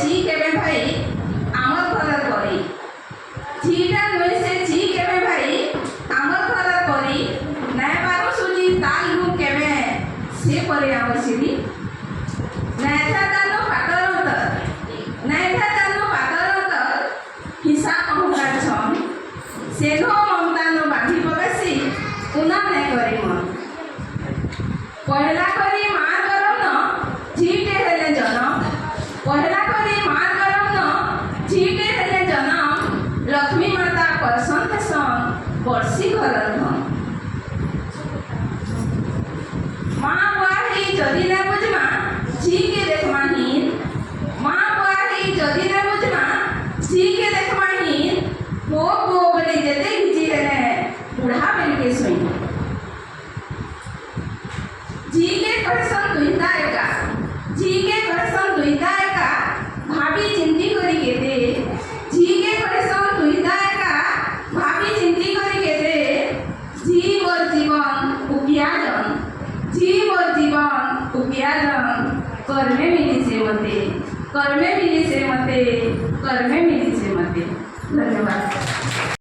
ছি কেবে ভাই আমার ঘর করি ঝিটা নই সে ছি কেবে ভাই আমার ঘর করি নাই পারো সুজি তাল লু কেবে সে পরে আমার সিরি নাই দানো পাতর অন্তর নাই দানো পাতর অন্তর হিসাব অহংকার ছন সেনো মমতানো বাঁধি পকাশি উনা নাই করি মন পহেলা করি মার গরম ন ঝিটে হেলে জনম পহেলা করি মার গরম ন ঝিটে হেলে জনম লক্ষ্মী মাতা করসন তেসন বর্ষি ঘরর ধন মা বুয়াহি যদি না বুঝমা ঝিকে দেখমা হিন মা বুয়াহি যদি না বুঝমা ঝিকে দেখমা হিন পো পো বলে যেতে ঘিচি হেলে বুढ़ा বেলকে সই झीके कहसन दुईता एका झीके कहसन दुईता एका भाभी चिंती करी केते झीके कहसन दुईता एका भाभी चिंती करी केते झी मोर जीवन उपियाजन झी मोर जीवन उपियाजन कर्मे मिली से मते कर्मे मिली से मते कर्मे मिली से मते धन्यवाद।